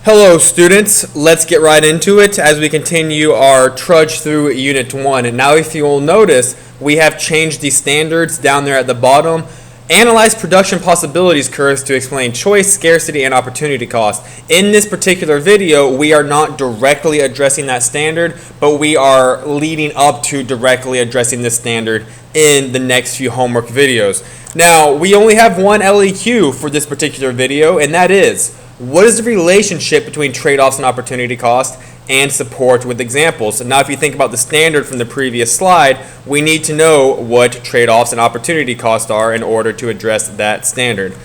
Hello students, let's get right into it as we continue our trudge through Unit 1. And now if you will notice, we have changed the standards down there at the bottom. Analyze production possibilities curves to explain choice, scarcity, and opportunity cost. In this particular video, we are not directly addressing that standard, but we are leading up to directly addressing this standard in the next few homework videos. Now, we only have one LEQ for this particular video, and that is, what is the relationship between trade-offs and opportunity cost, and support with examples? Now, if you think about the standard from the previous slide, we need to know what trade-offs and opportunity costs are in order to address that standard.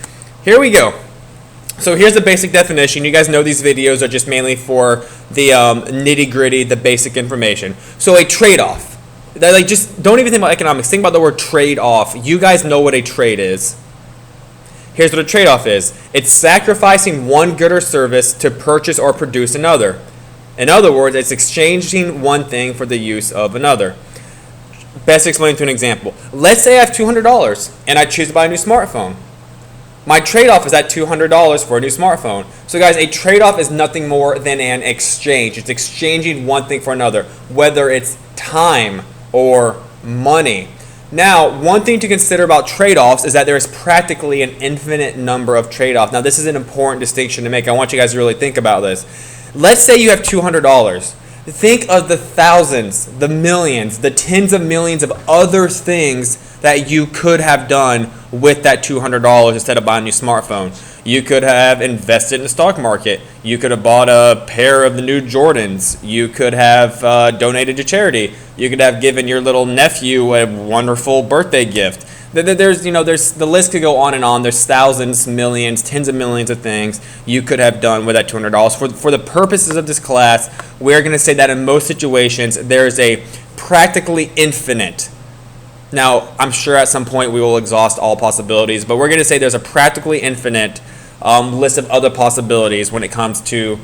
Here we go. So here's the basic definition. You guys know these videos are just mainly for the nitty-gritty, the basic information. So a trade-off. Just don't even think about economics. Think about the word trade-off. You guys know what a trade is. Here's what a trade-off is. It's sacrificing one good or service to purchase or produce another. In other words, it's exchanging one thing for the use of another. Best explained through an example. Let's say I have $200 and I choose to buy a new smartphone. My trade-off is that $200 for a new smartphone. So guys, a trade-off is nothing more than an exchange. It's exchanging one thing for another, whether it's time or money. Now, one thing to consider about trade-offs is that there is practically an infinite number of trade-offs. Now, this is an important distinction to make. I want you guys to really think about this. Let's say you have $200. Think of the thousands, the millions, the tens of millions of other things that you could have done with that $200 instead of buying a new smartphone. You could have invested in the stock market. You could have bought a pair of the new Jordans. You could have donated to charity. You could have given your little nephew a wonderful birthday gift. There's the list could go on and on. There's thousands, millions, tens of millions of things you could have done with that $200. For the purposes of this class, we're going to say that in most situations, there's a practically infinite. Now, I'm sure at some point we will exhaust all possibilities, but we're going to say there's a practically infinite list of other possibilities when it comes to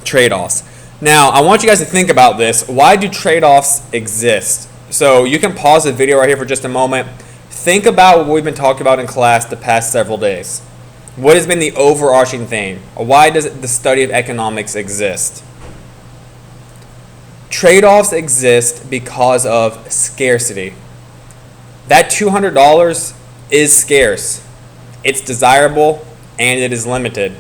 trade-offs. Now, I want you guys to think about this. Why do trade-offs exist? So you can pause the video right here for just a moment. Think about what we've been talking about in class the past several days. What has been the overarching theme? Why does the study of economics exist? Trade-offs exist because of scarcity. That $200 is scarce. It's desirable and it is limited.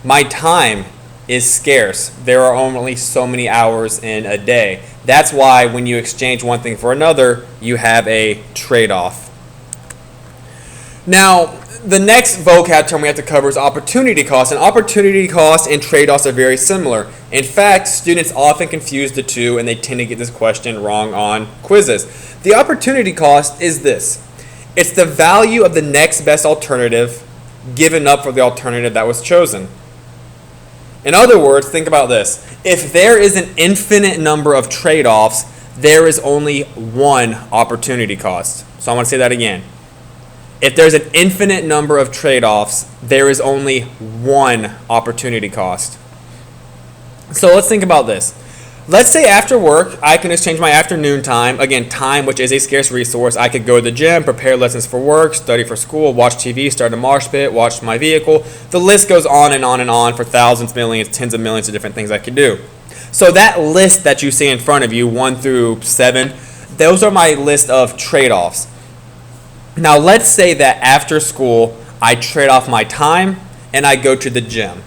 My time is scarce. There are only so many hours in a day. That's why when you exchange one thing for another, you have a trade-off. Now, the next vocab term we have to cover is opportunity cost. And opportunity cost and trade-offs are very similar. In fact, students often confuse the two and they tend to get this question wrong on quizzes. The opportunity cost is this. It's the value of the next best alternative given up for the alternative that was chosen. In other words, think about this. If there is an infinite number of trade-offs, there is only one opportunity cost. So I want to say that again. If there's an infinite number of trade-offs, there is only one opportunity cost. So let's think about this. Let's say after work, I can exchange my afternoon time, again, time which is a scarce resource. I could go to the gym, prepare lessons for work, study for school, watch TV, start a mosh pit, watch my vehicle. The list goes on and on and on for thousands, millions, tens of millions of different things I could do. So that list that you see in front of you, 1 through 7, those are my list of trade-offs. Now let's say that after school, I trade off my time and I go to the gym.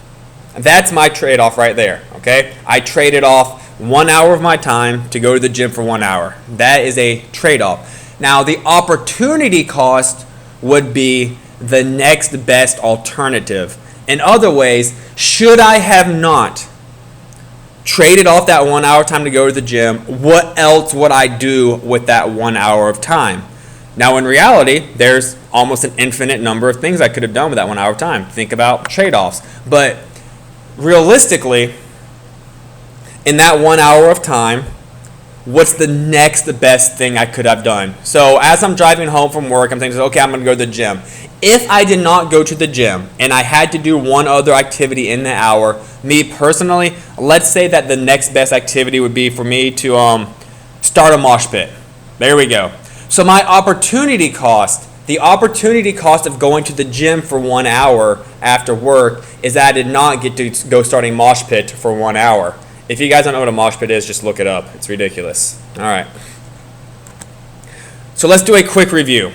That's my trade-off right there, okay? I traded off 1 hour of my time to go to the gym for 1 hour. That is a trade-off. Now the opportunity cost would be the next best alternative. In other ways, should I have not traded off that 1 hour time to go to the gym, what else would I do with that 1 hour of time? Now, in reality, there's almost an infinite number of things I could have done with that 1 hour of time. Think about trade-offs. But realistically, in that 1 hour of time, what's the next best thing I could have done? So as I'm driving home from work, I'm thinking, okay, I'm going to go to the gym. If I did not go to the gym and I had to do one other activity in the hour, me personally, let's say that the next best activity would be for me to start a mosh pit. There we go. So my opportunity cost, the opportunity cost of going to the gym for 1 hour after work is that I did not get to go start a mosh pit for 1 hour. If you guys don't know what a mosh pit is, just look it up. It's ridiculous. All right. So let's do a quick review.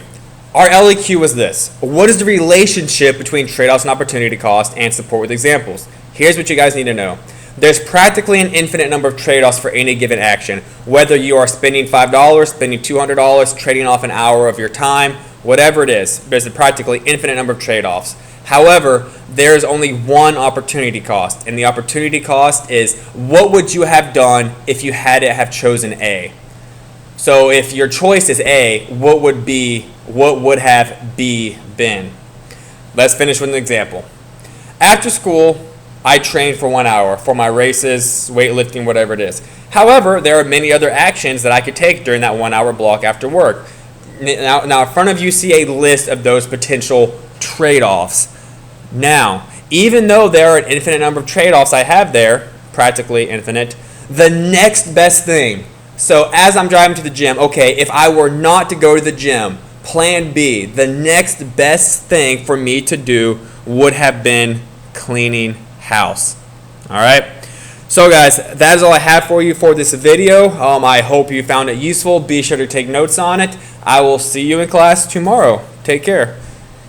Our LEQ was this. What is the relationship between trade-offs and opportunity cost, and support with examples? Here's what you guys need to know. There's practically an infinite number of trade-offs for any given action. Whether you are spending $5, spending $200, trading off an hour of your time, whatever it is, there's a practically infinite number of trade-offs. However, there is only one opportunity cost, and the opportunity cost is what would you have done if you had to have chosen A? So if your choice is A, what would have B been? Let's finish with an example. After school, I trained for 1 hour for my races, weightlifting, whatever it is. However, there are many other actions that I could take during that 1 hour block after work. Now in front of you see a list of those potential trade-offs. Now, even though there are an infinite number of trade-offs I have there, practically infinite, the next best thing. So as I'm driving to the gym, okay, if I were not to go to the gym, plan B, the next best thing for me to do would have been cleaning house. All right. So guys, that is all I have for you for this video. I hope you found it useful. Be sure to take notes on it. I will see you in class tomorrow. Take care.